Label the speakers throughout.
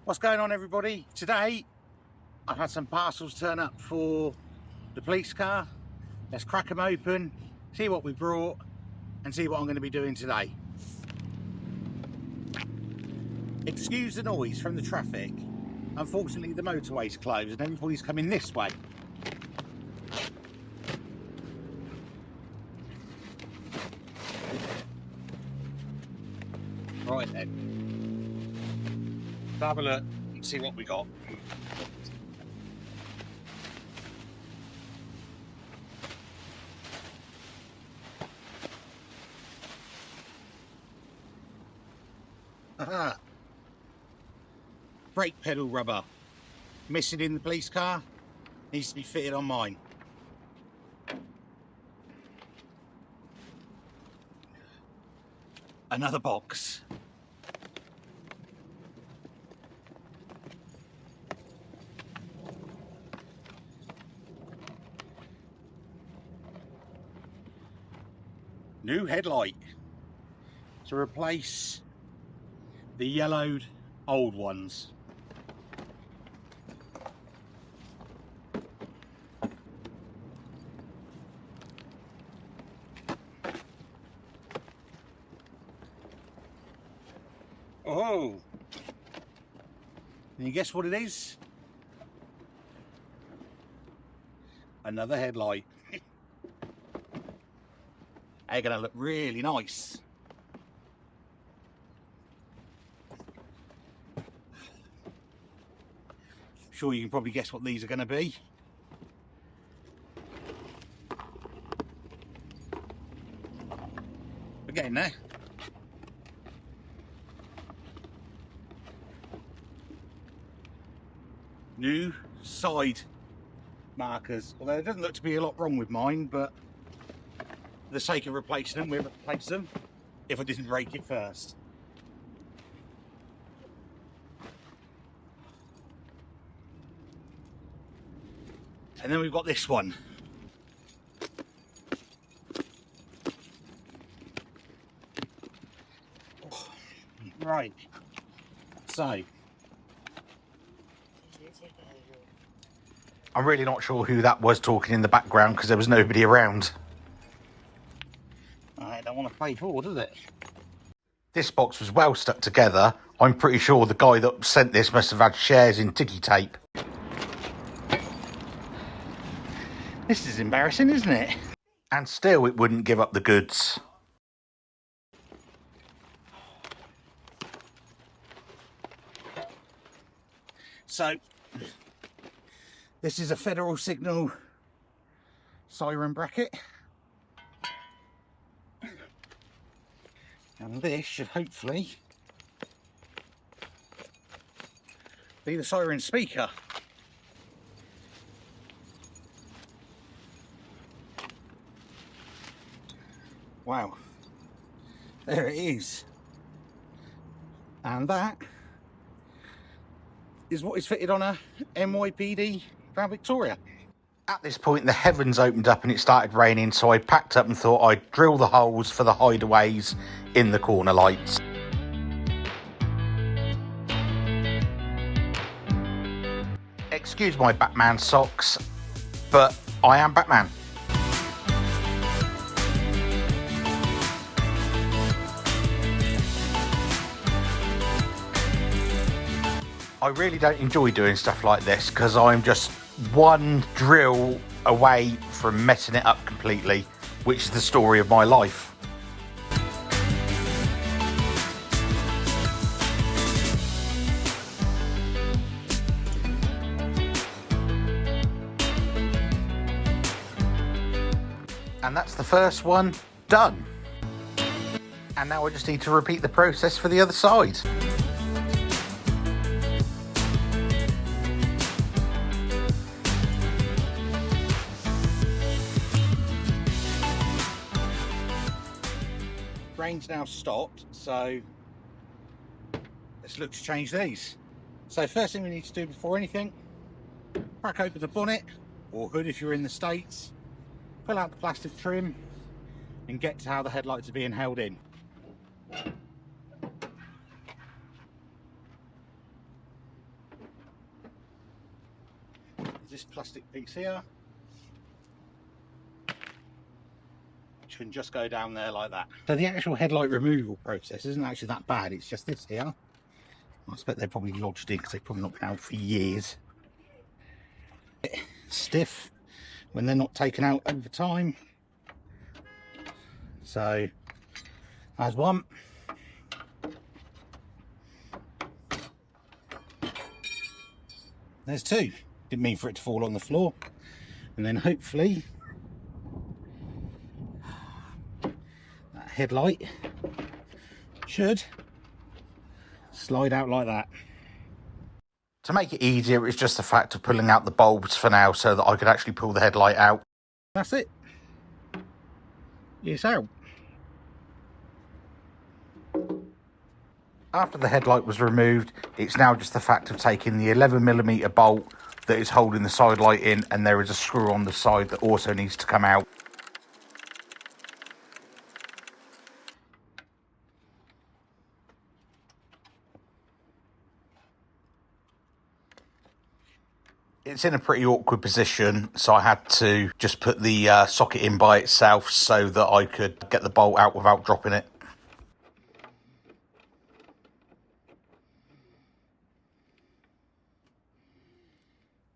Speaker 1: What's going on, everybody? Today I've had some parcels turn up for the police car. Let's crack them open, see what we brought and see what I'm going to be doing today. Excuse the noise from the traffic. Unfortunately the motorway's closed and everybody's coming this way. Right then. Let's have a look and see what we got. Aha! Brake pedal rubber. Missing in the police car. Needs to be fitted on mine. Another box. New headlight to replace the yellowed old ones. Oh, can you guess what it is? Another headlight. They're going to look really nice. I'm sure you can probably guess what these are going to be. We're getting there. New side markers. Although there doesn't look to be a lot wrong with mine, but for the sake of replacing them, we'll replace them if I didn't break it first. And then we've got this one. Right. So I'm really not sure who that was talking in the background because there was nobody around. I don't want to play forward, does it? This box was well stuck together. I'm pretty sure the guy that sent this must have had shares in Ticky Tape. This is embarrassing, isn't it? And still it wouldn't give up the goods. So, this is a federal signal siren bracket. And this should hopefully be the siren speaker. Wow, there it is. And that is what is fitted on a NYPD Crown Victoria. At this point the heavens opened up and it started raining, so I packed up and thought I'd drill the holes for the hideaways in the corner lights. Excuse my Batman socks, but I am Batman. I really don't enjoy doing stuff like this because I'm just one drill away from messing it up completely, which is the story of my life. And that's the first one done. And now I just need to repeat the process for the other side. Rain's now stopped, so let's look to change these. So first thing we need to do before anything, crack open the bonnet or hood if you're in the States, pull out the plastic trim and get to how the headlights are being held in. There's this plastic piece here, which can just go down there like that. So the actual headlight removal process isn't actually that bad. It's just this here. I expect they're probably lodged in because they've probably not been out for years. Stiff when they're not taken out over time. So there's one. There's two. Didn't mean for it to fall on the floor. And then hopefully that headlight should slide out like that. To make it easier, it's just the fact of pulling out the bulbs for now so that I could actually pull the headlight out. That's it. It's out. After the headlight was removed, it's now just the fact of taking the 11mm bolt that is holding the side light in, and there is a screw on the side that also needs to come out. It's in a pretty awkward position, so I had to just put the socket in by itself so that I could get the bolt out without dropping it.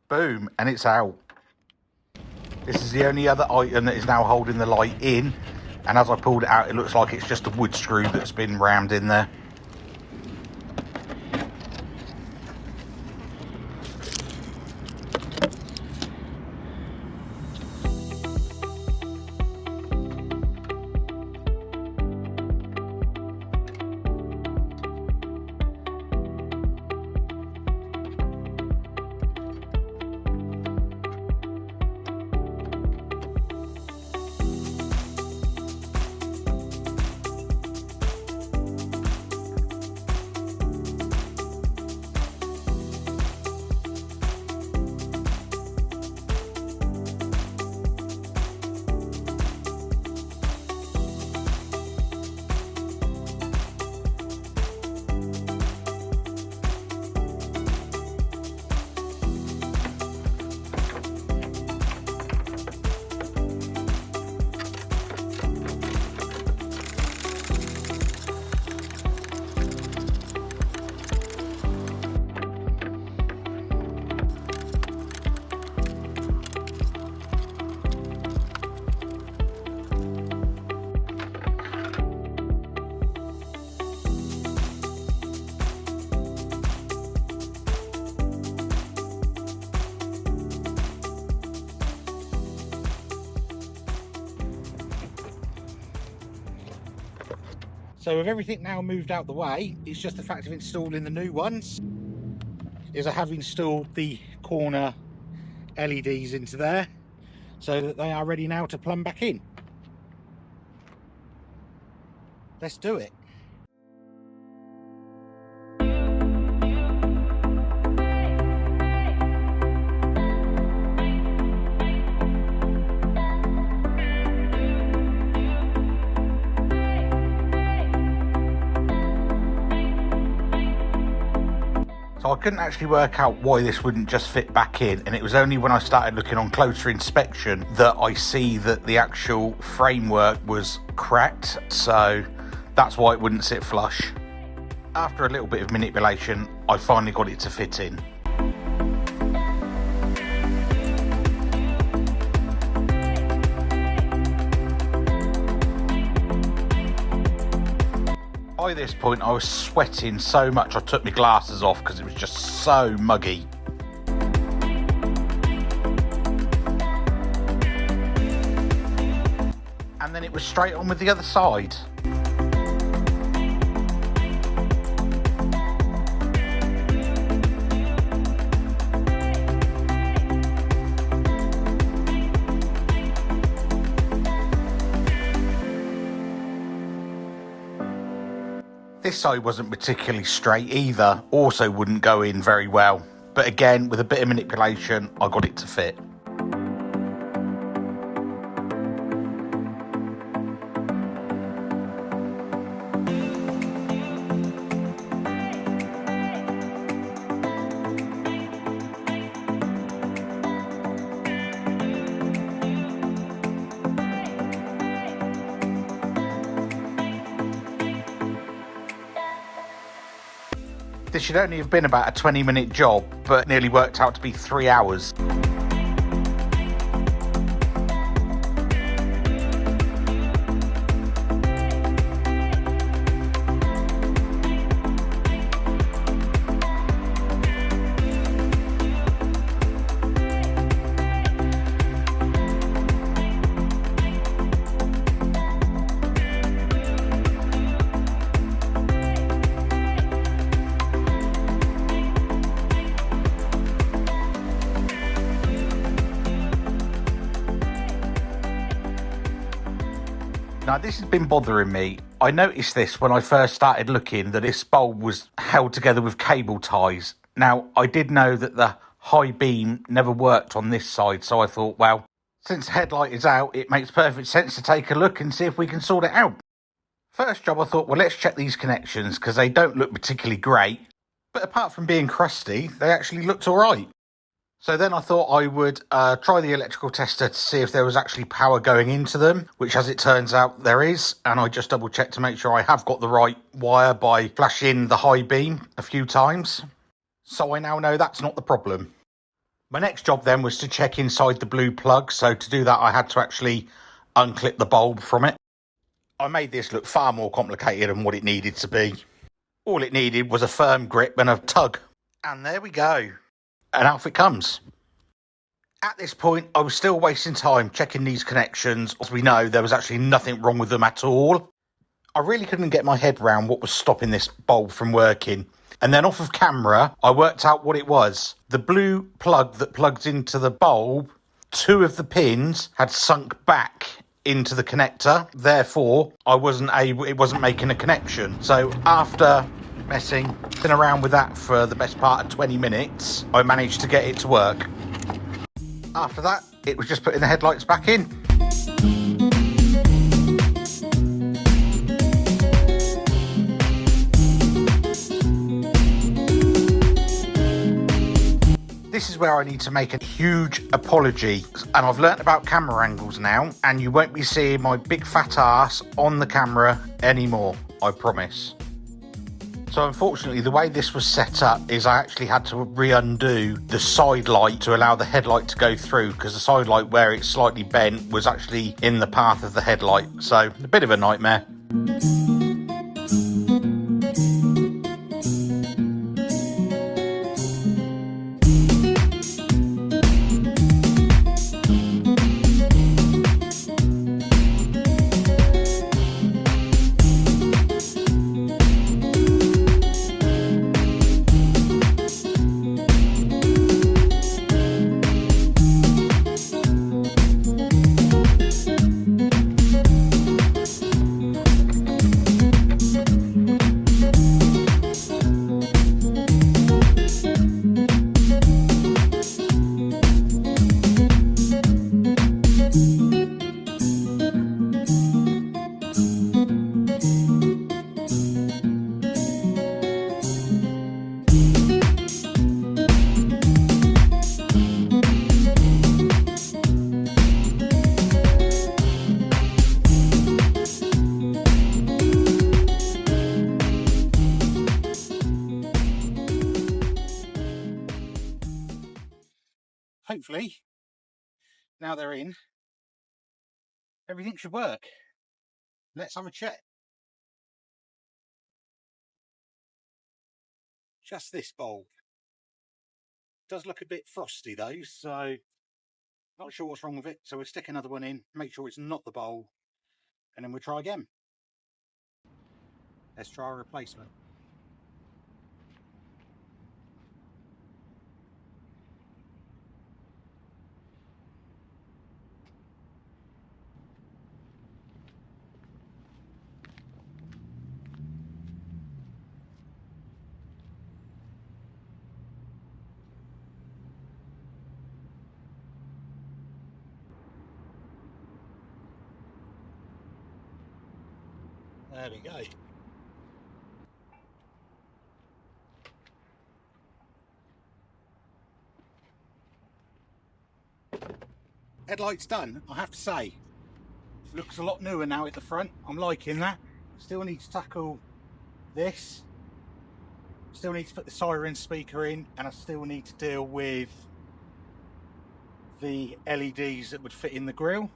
Speaker 1: Boom, and it's out. This is the only other item that is now holding the light in, and as I pulled it out, it looks like it's just a wood screw that's been rammed in there. So with everything now moved out the way, it's just the fact of installing the new ones. Is I have installed the corner LEDs into there so that they are ready now to plumb back in. Let's do it. So I couldn't actually work out why this wouldn't just fit back in, and it was only when I started looking on closer inspection that I see that the actual framework was cracked, so that's why it wouldn't sit flush. After a little bit of manipulation, I finally got it to fit in. By this point I was sweating so much I took my glasses off because it was just so muggy. And then it was straight on with the other side. This side wasn't particularly straight either, also wouldn't go in very well. But again, with a bit of manipulation, I got it to fit. This should only have been about a 20-minute job, but nearly worked out to be 3 hours. Now, this has been bothering me. I noticed this when I first started looking, that this bulb was held together with cable ties. Now, I did know that the high beam never worked on this side, so I thought, well, since the headlight is out, it makes perfect sense to take a look and see if we can sort it out. First job, I thought, well, let's check these connections, because they don't look particularly great. But apart from being crusty, they actually looked all right. So then I thought I would try the electrical tester to see if there was actually power going into them, which as it turns out there is, and I just double checked to make sure I have got the right wire by flashing the high beam a few times. So I now know that's not the problem. My next job then was to check inside the blue plug, so to do that I had to actually unclip the bulb from it. I made this look far more complicated than what it needed to be. All it needed was a firm grip and a tug. And there we go. And off it comes. At this point, I was still wasting time checking these connections. As we know, there was actually nothing wrong with them at all. I really couldn't get my head around what was stopping this bulb from working. And then off of camera, I worked out what it was. The blue plug that plugs into the bulb, 2 of the pins had sunk back into the connector. Therefore, it wasn't making a connection. So after messing around with that for the best part of 20 minutes, I managed to get it to work. After that, it was just putting the headlights back in. This is where I need to make a huge apology, and I've learnt about camera angles now, and you won't be seeing my big fat ass on the camera anymore, I promise. So unfortunately, the way this was set up is I actually had to undo the side light to allow the headlight to go through, because the side light, where it's slightly bent, was actually in the path of the headlight. So a bit of a nightmare. Hopefully, now they're in, everything should work. Let's have a check. Just this bulb. Does look a bit frosty though, so not sure what's wrong with it. So we'll stick another one in, make sure it's not the bulb, and then we'll try again. Let's try a replacement. There we go. Headlight's done, I have to say. It looks a lot newer now at the front. I'm liking that. Still need to tackle this. Still need to put the siren speaker in, and I still need to deal with the LEDs that would fit in the grille.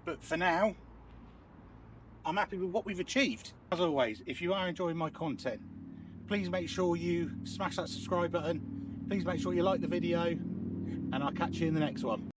Speaker 1: But for now, I'm happy with what we've achieved. As always, if you are enjoying my content, please make sure you smash that subscribe button. Please make sure you like the video, and I'll catch you in the next one.